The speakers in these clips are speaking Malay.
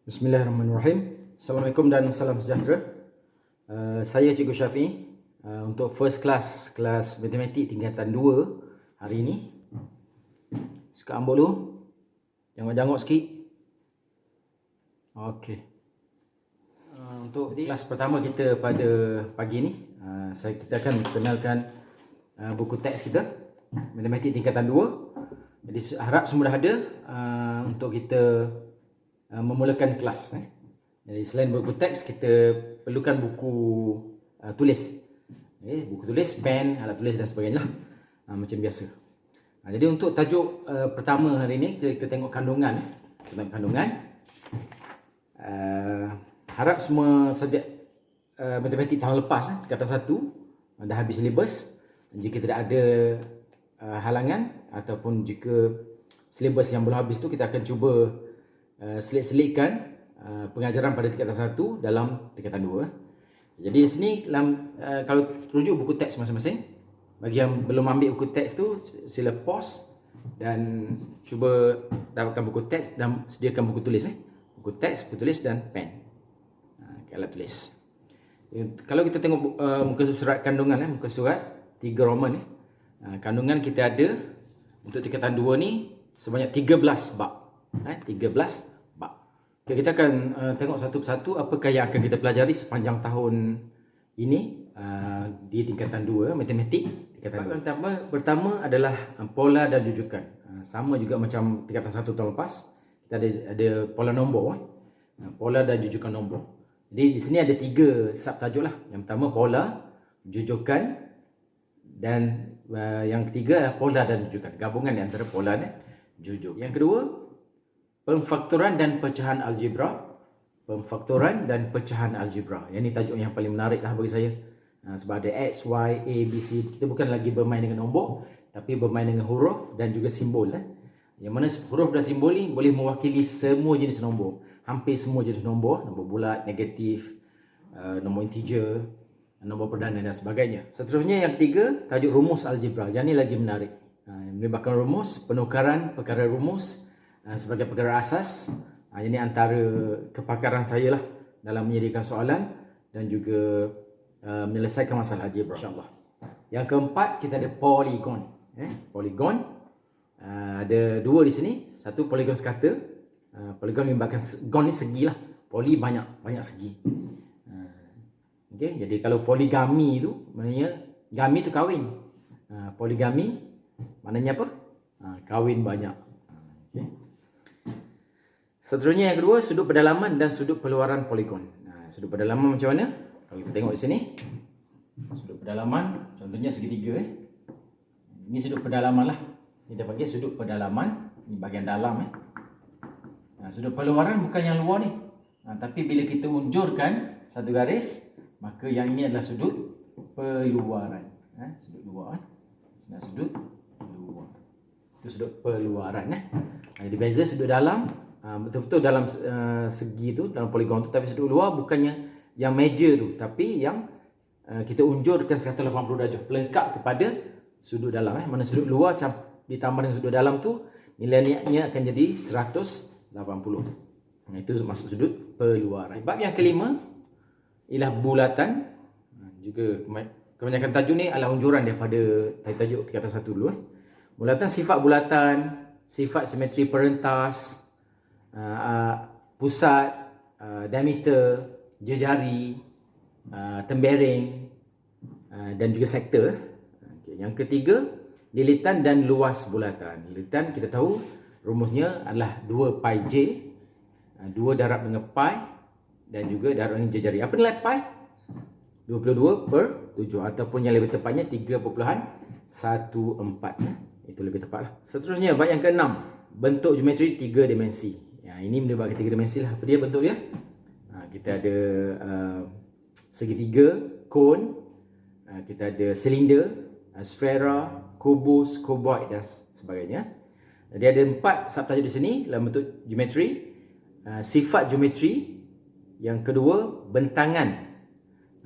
Bismillahirrahmanirrahim. Assalamualaikum dan salam sejahtera. Saya Cikgu Syafiq untuk first class, kelas matematik tingkatan 2 hari ini. Suka ambok dulu. Jangok-jangok sikit. Okey. Untuk kelas pertama kita pada pagi ni, kita akan kenalkan buku teks kita, matematik tingkatan 2. Jadi harap semua dah ada untuk kita memulakan kelas. Jadi selain buku teks, kita perlukan buku tulis. Buku tulis, pen, alat tulis dan sebagainya lah. Macam biasa. Jadi untuk tajuk pertama hari ini, kita tengok kandungan. Harap semua subjek matematik tahun lepas, tingkatan 1, dah habis silibus. Jika tidak ada halangan ataupun jika silibus yang belum habis tu, kita akan cuba selit-selitkan pengajaran pada tingkatan 1 dalam tingkatan 2. Jadi di sini kalau rujuk buku teks masing-masing, bagi yang belum ambil buku teks tu, sila pause dan cuba dapatkan buku teks dan sediakan buku tulis. Buku teks, buku tulis dan pen, alat tulis. Kalau kita tengok muka surat kandungan, muka surat 3 Roman, kandungan kita ada untuk tingkatan 2 ni sebanyak 13 bab. 13 bab. Okay, kita akan tengok satu persatu apakah yang akan kita pelajari sepanjang tahun ini di tingkatan 2 matematik tingkatan 2. Pertama adalah pola dan jujukan. Sama juga macam tingkatan 1 tahun lepas, kita ada pola nombor, pola dan jujukan nombor. Jadi di sini ada 3 subtajuk lah. Yang pertama pola, jujukan, dan yang ketiga adalah pola dan jujukan. Gabungan antara pola dan jujuk. Yang kedua, pemfaktoran dan pecahan algebra. Pemfaktoran dan pecahan algebra. Yang ni tajuk yang paling menarik lah bagi saya. Sebab ada X, Y, A, B, C. Kita bukan lagi bermain dengan nombor, tapi bermain dengan huruf dan juga simbol. Yang mana huruf dan simbol ni boleh mewakili semua jenis nombor. Hampir semua jenis nombor. Nombor bulat, negatif, nombor integer, nombor perdana dan sebagainya. Seterusnya yang ketiga, tajuk rumus algebra. Yang ni lagi menarik. Melibatkan rumus, penukaran perkara rumus sebagai perkara asas. Ini antara kepakaran saya lah dalam menyediakan soalan dan juga menyelesaikan masalah algebra, insyaAllah. Yang keempat, kita ada poligon. Poligon ada 2 di sini. Satu poligon sekata. Poligon melibatkan gon ni segi lah. Poli banyak segi. Okay, jadi kalau poligami tu maknanya gami tu kahwin. Poligami maknanya apa? Kahwin banyak. Okay. Seterusnya yang kedua, sudut pedalaman dan sudut peluaran poligon. Sudut pedalaman macam mana? Kalau kita tengok di sini, sudut pedalaman contohnya segitiga. Ini sudut pedalaman lah. Ini dia panggil sudut pedalaman. Ini bahagian dalam. Sudut peluaran bukan yang luar ni. Tapi bila kita unjurkan satu garis, maka yang ini adalah sudut peluaran. Sudut luar. Sudut luar. Itu sudut peluaran. Jadi beza sudut dalam, betul-betul dalam segi tu, dalam poligon tu. Tapi sudut luar bukannya yang major tu, tapi yang kita unjurkan 180 darjah pelengkap kepada sudut dalam. Mana sudut luar ditambah dengan sudut dalam tu, nilainya akan jadi 180. Itu masuk sudut peluaran. Bab yang kelima ialah bulatan. Juga kebanyakan tajuk ni adalah unjuran daripada tajuk tingkatan 1 dulu. Bulatan, sifat bulatan, sifat simetri perentas, pusat, diameter, jejari, tembereng, dan juga sektor. Yang ketiga, lilitan dan luas bulatan. Lilitan kita tahu rumusnya adalah 2 pi j, 2 darab dengan pi dan juga darab dengan jejari. Apa nilai pi? 22/7 ataupun yang lebih tepatnya 3.14. Itu lebih tepat lah. Seterusnya bab yang ke-6, bentuk geometri 3 dimensi. Ini melibatkan 3 dimensi lah. Apa dia bentuk dia? Kita ada segitiga, kon, kita ada silinder, sfera, kubus, kuboid dan sebagainya. Jadi ada 4 subtajuk di sini dalam bentuk geometri. Sifat geometri. Yang kedua, bentangan.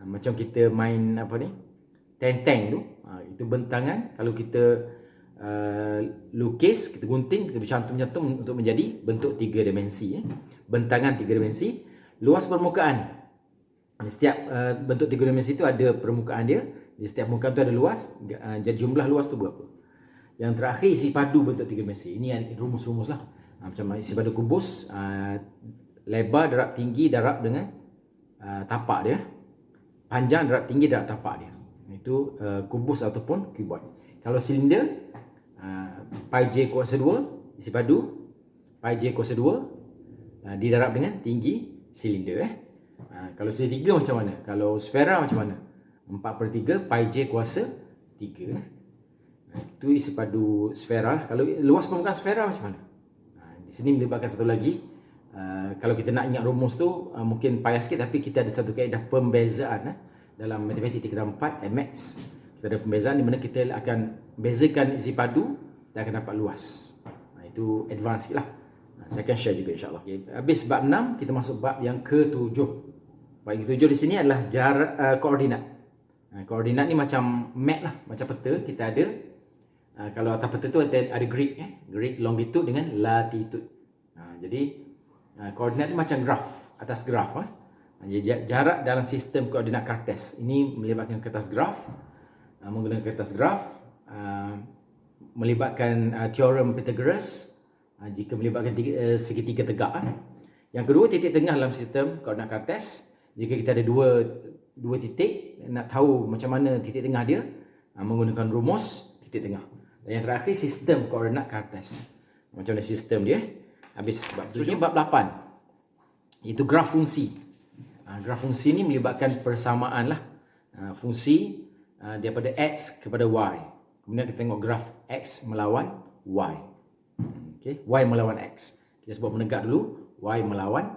Macam kita main tenteng tu. Itu bentangan. Kalau kita lukis, kita gunting, kita bercantum-cantum untuk menjadi bentuk 3 dimensi. bentangan 3 dimensi. Luas permukaan. Setiap bentuk 3 dimensi itu ada permukaan dia. Di setiap permukaan tu ada luas. Jadi jumlah luas tu berapa. Yang terakhir isi padu bentuk 3 dimensi. Ini rumus-rumus lah. Macam isi padu kubus. Lebar darab tinggi darab dengan tapak dia. Panjang darab tinggi darab tapak dia. Itu kubus ataupun cuboid. Kalau silinder, pi j kuasa 2 isi padu, pi j kuasa 2 didarab dengan tinggi silinder. Kalau segitiga macam mana? Kalau sfera macam mana? 4/3 pi j kuasa 3. Itu isi padu sfera. Kalau luas permukaan sfera macam mana? Di sini melibatkan satu lagi. Kalau kita nak ingat rumus tu mungkin payah sikit, tapi kita ada satu kaedah pembezaan dalam matematik tingkatan 4 MX. Kita ada pembezaan di mana kita akan bezakan isi padu, kita akan dapat luas. Itu advance sikit lah. Saya akan share juga insyaAllah. Habis bab 6, kita masuk bab yang ke-7. Bab yang ke-7 di sini adalah jarak koordinat. Koordinat ni macam map lah, macam peta. Kita ada kalau atas peta tu ada grid, grid longitude dengan latitude. Jadi koordinat ni macam graf, atas graf. Jarak dalam sistem koordinat Cartes ini melibatkan kertas graf, menggunakan kertas graf, melibatkan teorem Pythagoras jika melibatkan segitiga tegak. Yang kedua, titik tengah dalam sistem koordinat Cartes. Jika kita ada dua titik, nak tahu macam mana titik tengah dia, menggunakan rumus titik tengah. Dan yang terakhir, sistem koordinat Cartes. Macam mana sistem dia. Habis bab 7. Bab 8 itu graf fungsi. Graf fungsi ni melibatkan persamaan lah. Fungsi daripada x kepada y. Kemudian kita tengok graf x melawan y. Okay. Y melawan x. Kita sebut menegak dulu. Y melawan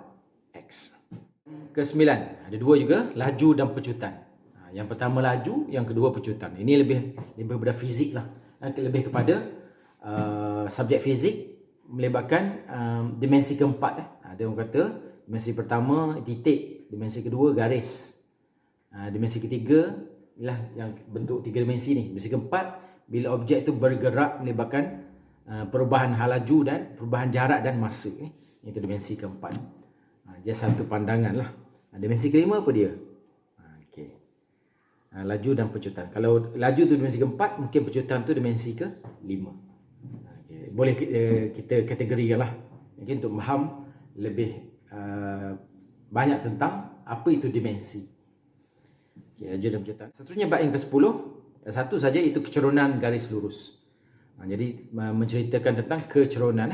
x. Ke-9. Ada dua juga. Laju dan pecutan. Yang pertama laju. Yang kedua pecutan. Ini lebih kepada fizik lah. Lebih kepada subjek fizik. Melibatkan dimensi keempat. Ada orang kata dimensi pertama titik. Dimensi kedua garis. Dimensi ketiga ialah yang bentuk 3 dimensi ni. Dimensi keempat bila objek itu bergerak melibatkan perubahan hal laju dan perubahan jarak dan masa. Itu dimensi keempat. Dia satu pandangan lah. Dimensi kelima apa dia? Okay. Laju dan pecutan. Kalau laju tu dimensi keempat, mungkin pecutan tu dimensi kelima. Okay. Boleh kita kategorikan lah. Mungkin untuk faham lebih banyak tentang apa itu dimensi. Okay, laju dan pecutan. Seterusnya bab yang ke-10. Satu saja, itu kecerunan garis lurus. Jadi menceritakan tentang kecerunan.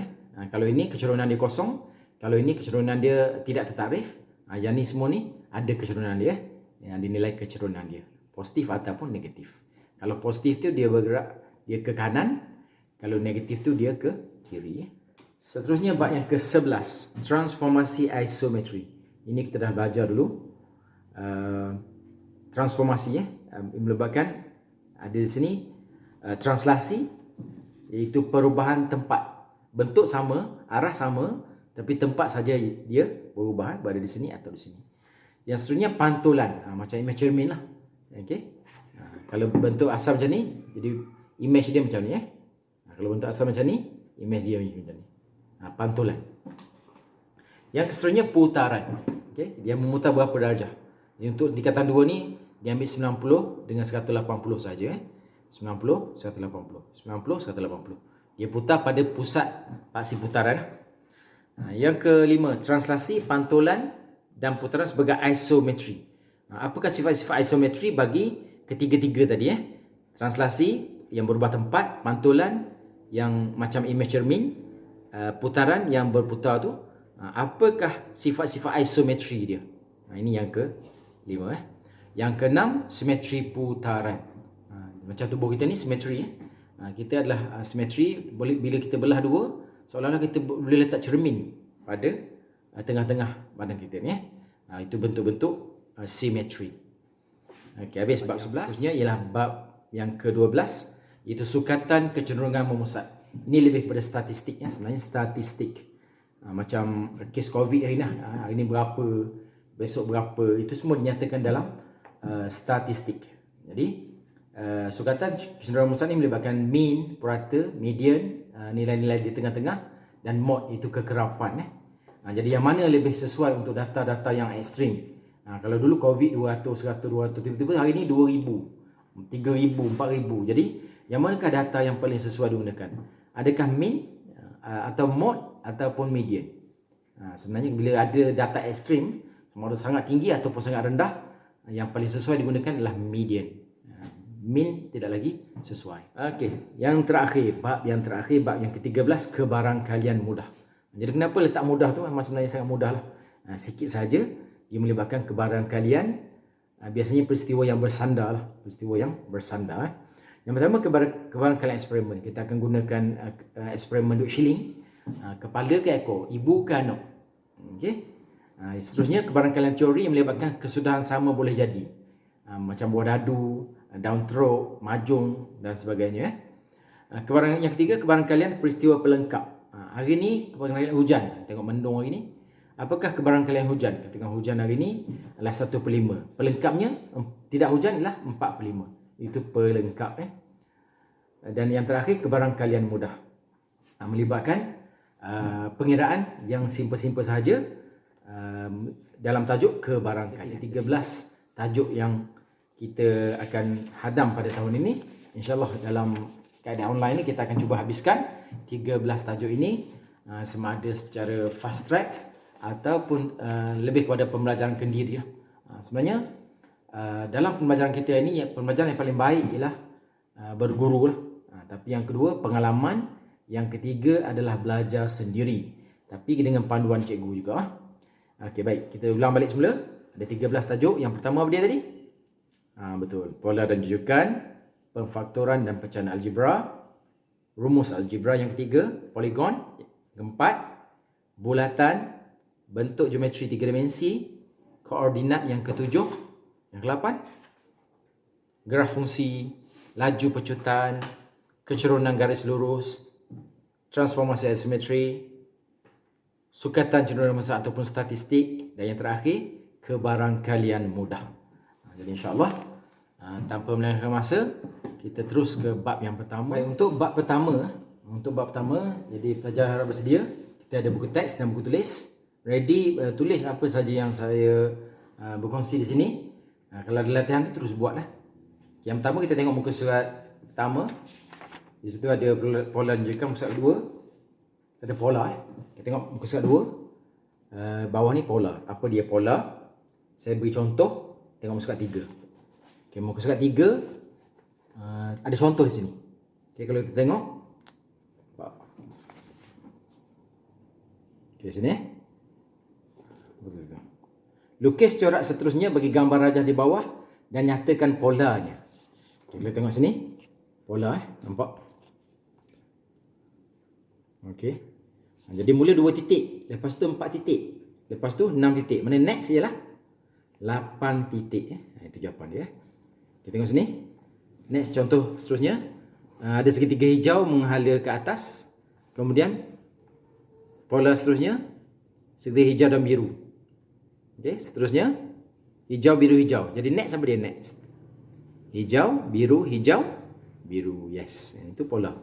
Kalau ini kecerunan dia kosong, kalau ini kecerunan dia tidak tertarif. Yang ni semua ni ada kecerunan dia, yang dinilai kecerunan dia positif ataupun negatif. Kalau positif tu dia bergerak dia ke kanan, kalau negatif tu dia ke kiri. Seterusnya bab yang ke-11, transformasi isometri. Ini kita dah belajar dulu. Transformasi melibatkan ada di sini translasi, iaitu perubahan tempat. Bentuk sama, arah sama, tapi tempat saja dia berubah, berada di sini atau di sini. Yang seterusnya pantulan, macam image cermin lah. Okay? Kalau bentuk asal macam ni, jadi image dia macam ni. Kalau bentuk asal macam ni, image dia macam ni. Pantulan. Yang seterusnya putaran. Okay? Dia memutar berapa darjah. Jadi untuk tingkatan 2 ni, dia ambil 90 dengan 180 saja. 90, 180. 90, 180. Dia putar pada pusat paksi putaran. Yang kelima, translasi, pantulan dan putaran sebagai isometri. Apakah sifat-sifat isometri bagi ketiga-tiga tadi? Translasi yang berubah tempat, pantulan yang macam image cermin, putaran yang berputar tu. Apakah sifat-sifat isometri dia? Ini yang kelima. Yang keenam, simetri putaran. Macam tubuh kita ni simetri. Kita adalah simetri. Bila kita belah dua, seolah-olah kita boleh letak cermin pada tengah-tengah badan kita ni. Itu bentuk-bentuk simetri. Okey, habis bab 11. Ialah bab yang ke-12, iaitu sukatan kecenderungan memusat. Ini lebih kepada statistik sebenarnya, statistik. Macam kes COVID hari ni berapa, besok berapa, itu semua dinyatakan dalam statistik. Jadi sukatan kecenderungan memusat ini melibatkan mean, purata, median, nilai-nilai di tengah-tengah, dan mode, itu kekerapan. Jadi yang mana lebih sesuai untuk data-data yang ekstrim? Kalau dulu COVID 200, 100, 200, tiba-tiba hari ini 2000, 3000, 4000. Jadi yang manakah data yang paling sesuai digunakan? Adakah mean atau mode ataupun median? Sebenarnya bila ada data ekstrim, sama ada sangat tinggi ataupun sangat rendah, yang paling sesuai digunakan adalah median. Mean tidak lagi sesuai. Okey, yang terakhir, bab yang ke-13, kebarangkalian mudah. Jadi kenapa letak mudah tu? Memang sebenarnya sangat mudah lah. Sikit saja dia melibatkan kebarangkalian. Biasanya peristiwa yang bersandar lah. Yang pertama, kebarangkalian eksperimen. Kita akan gunakan eksperimen duk shilling. Kepala ke ekor, ibu ke anak. Okey. Seterusnya, kebarangkalian teori yang melibatkan kesudahan sama boleh jadi. Macam buah dadu, daun teruk, majung dan sebagainya. Yang ketiga, kebarangkalian peristiwa pelengkap. Hari ni kebarangkalian hujan. Tengok mendung hari ni. Apakah kebarangkalian hujan? Katakan hujan hari ni adalah 1/5. Pelengkapnya tidak hujan adalah 4/5. Itu pelengkap. Dan yang terakhir, kebarangkalian mudah. Melibatkan pengiraan yang simple-simple sahaja dalam tajuk kebarangkalian. 13 tajuk yang kita akan hadam pada tahun ini. InsyaAllah dalam keadaan online ni kita akan cuba habiskan 13 tajuk ini sama ada secara fast track ataupun lebih kepada pembelajaran kendiri. Sebenarnya dalam pembelajaran kita ini, pembelajaran yang paling baik ialah berguru lah. Tapi yang kedua pengalaman, yang ketiga adalah belajar sendiri tapi dengan panduan cikgu juga. Okey, baik, kita ulang balik semula. Ada 13 tajuk. Yang pertama apa dia tadi? Betul, pola dan jujukan, pemfaktoran dan pecahan algebra, rumus algebra. Yang ketiga, poligon. Keempat, bulatan, bentuk geometri 3 dimensi, koordinat. Yang ketujuh, yang ke-8, graf fungsi, laju pecutan, kecerunan garis lurus, transformasi asimetri, sukatan cenderungan masa ataupun statistik, dan yang terakhir, kebarangkalian mudah. Jadi insyaAllah tanpa melengahkan masa, kita terus ke bab yang pertama. Untuk bab pertama, jadi pelajar harap bersedia. Kita ada buku teks dan buku tulis. Ready, tulis apa saja yang saya berkongsi di sini. Kalau ada latihan tu terus buatlah. Yang pertama kita tengok muka surat pertama. Di situ ada pola dan jujukan. Muka surat kedua ada pola. Kita tengok muka surat 2. Bawah ni pola. Apa dia pola? Saya beri contoh. Tengok muka surat 3. Okay, muka surat 3 ada contoh di sini. Okay, kalau kita tengok. Okay, sini. Lukis corak seterusnya bagi gambar rajah di bawah dan nyatakan polanya. Okay, kita tengok sini. Pola nampak? Okey. Jadi mula 2 titik, lepas tu 4 titik, lepas tu 6 titik. Mana next ialah 8 titik. Itu jawapan dia. Kita tengok sini. Next contoh seterusnya. Ada segitiga hijau menghala ke atas. Kemudian pola seterusnya segitiga hijau dan biru. Okey, seterusnya hijau, biru, hijau. Jadi next apa dia next? Hijau, biru, hijau, biru. Yes, itu pola.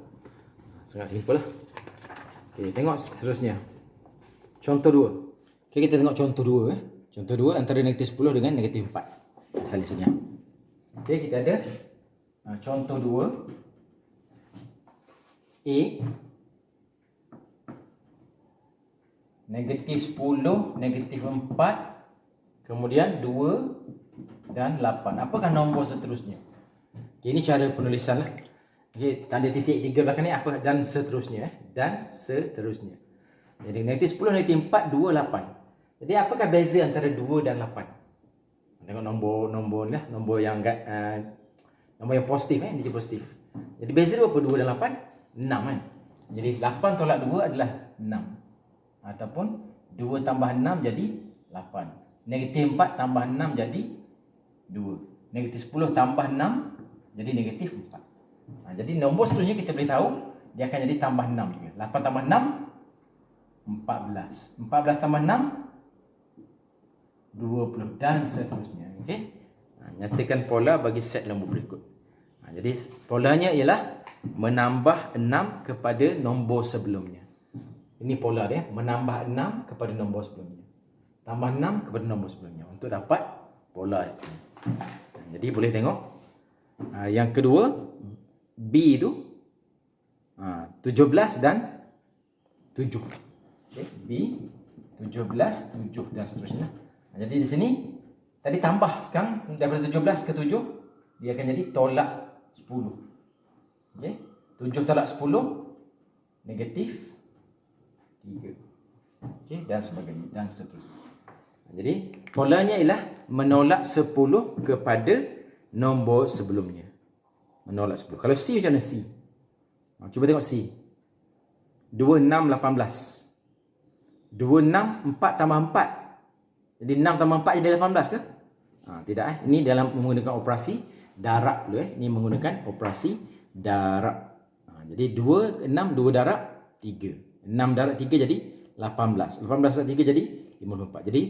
Sangat simple lah. Okey, tengok seterusnya. Contoh 2. Okey, kita tengok contoh 2. Contoh 2 antara negatif 10 dengan negatif 4. Asal di sini. Okey, kita ada contoh 2. A negatif 10, negatif 4, kemudian 2 dan 8. Apakah nombor seterusnya? Okay, ini cara penulisan lah. Okay, tanda titik 3 belakang ni apa? Dan seterusnya. Dan seterusnya. Jadi negatif 10, negatif 4, 2, 8. Jadi apakah beza antara 2 dan 8? Tengok nombor lah, nombor yang positif, dia positif. Jadi beza dia apa 2 dan 8? 6 kan. Jadi 8 tolak 2 adalah 6. Ataupun 2 tambah 6 jadi 8. Negatif 4 tambah 6 jadi 2. Negatif 10 tambah 6 jadi negatif 4. Jadi nombor seterusnya kita boleh tahu dia akan jadi tambah 6 juga. 8 tambah 6 14. 14 tambah 6 20 dan seterusnya. Okey. Nyatakan pola bagi set nombor berikut. Jadi polanya ialah menambah 6 kepada nombor sebelumnya. Ini pola dia, menambah 6 kepada nombor sebelumnya. Tambah 6 kepada nombor sebelumnya untuk dapat pola itu. Jadi boleh tengok. Yang kedua, B itu 17 dan 7. Okay. B 17, 7 dan seterusnya. Jadi di sini tadi tambah, sekarang daripada 17 ke 7 dia akan jadi tolak 10. Okey. 7 tolak 10 negatif 3. Okey, dan sebagainya dan seterusnya. Jadi polanya ialah menolak 10 kepada nombor sebelumnya. Menolak 10. Kalau C macam mana C? Cuba tengok C. 2, 6, 18. 2, 6, 4 tambah 4. Jadi 6 tambah 4 jadi 18 ke? Tidak. Ini dalam menggunakan operasi darab dulu. Ini menggunakan operasi darab. Jadi 2, 6, 2 darab 3. 6 darab 3 jadi 18. 18 darab 3 jadi 54. Jadi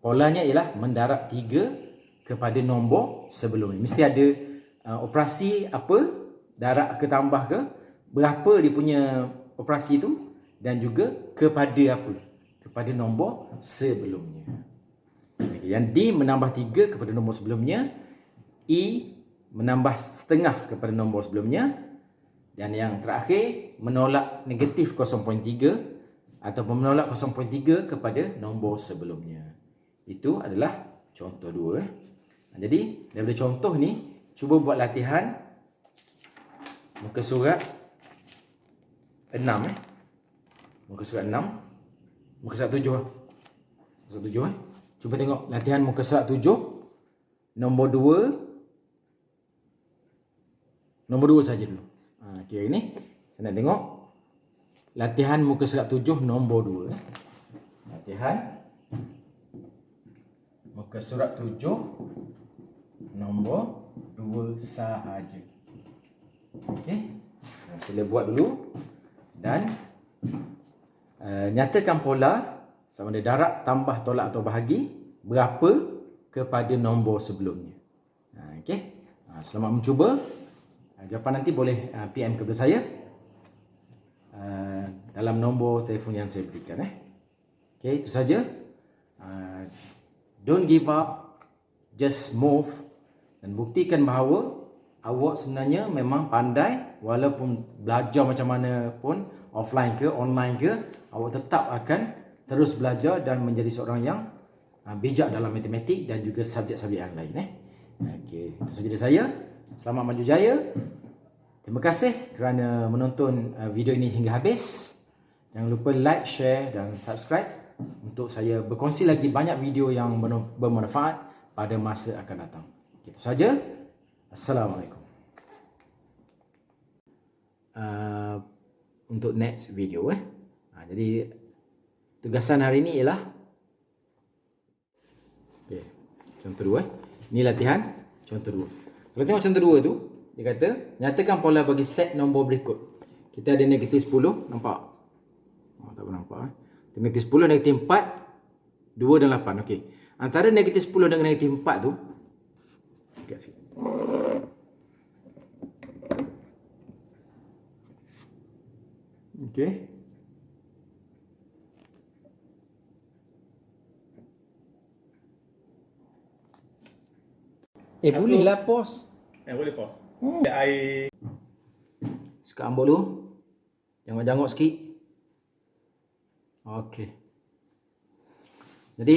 polanya ialah mendarab 3 kepada nombor sebelumnya. Mesti ada operasi apa, darab ke tambah ke, berapa dia punya operasi itu, dan juga kepada apa, kepada nombor sebelumnya. Yang D menambah 3 kepada nombor sebelumnya, E menambah setengah kepada nombor sebelumnya, dan yang terakhir menolak negatif 0.3 ataupun menolak 0.3 kepada nombor sebelumnya. Itu adalah contoh 2. Jadi daripada contoh ni, cuba buat latihan muka surat 6. Muka surat 6. Muka surat 7. Muka surat 7. Cuba tengok latihan muka surat 7. Nombor 2. Nombor 2 saja dulu. Okey, ini saya nak tengok latihan muka surat 7 nombor 2. Latihan muka surat 7 nombor 2 sahaja. Okey. Sila buat dulu dan nyatakan pola sama ada darab, tambah, tolak atau bahagi berapa kepada nombor sebelumnya. Okey. Selamat mencuba. Jawapan nanti boleh PM kepada saya dalam nombor telefon yang saya berikan. Okey, itu saja. Don't give up, just move, dan buktikan bahawa awak sebenarnya memang pandai, walaupun belajar macam mana pun, offline ke online ke, awak tetap akan terus belajar dan menjadi seorang yang bijak dalam matematik dan juga subjek-subjek yang lain. Okey, itu saja dari saya. Selamat maju jaya. Terima kasih kerana menonton video ini hingga habis. Jangan lupa like, share dan subscribe untuk saya berkongsi lagi banyak video yang bermanfaat pada masa akan datang. Itu saja. Assalamualaikum. Untuk next video jadi tugasan hari ini ialah contoh 2. Ini latihan contoh 2. Kalau tengok contoh 2 tu, dia kata nyatakan pola bagi set nombor berikut. Kita ada negatif 10, nampak? Tak apa nampak. Negatif 10, negatif 4, 2 dan 8. Okey. Antara negatif 10 dengan negatif 4 tu, dekat sini. Okey. Bolehlah pause. Boleh pause. Suka ambul dulu. Jangan jangok sikit. Okey. Jadi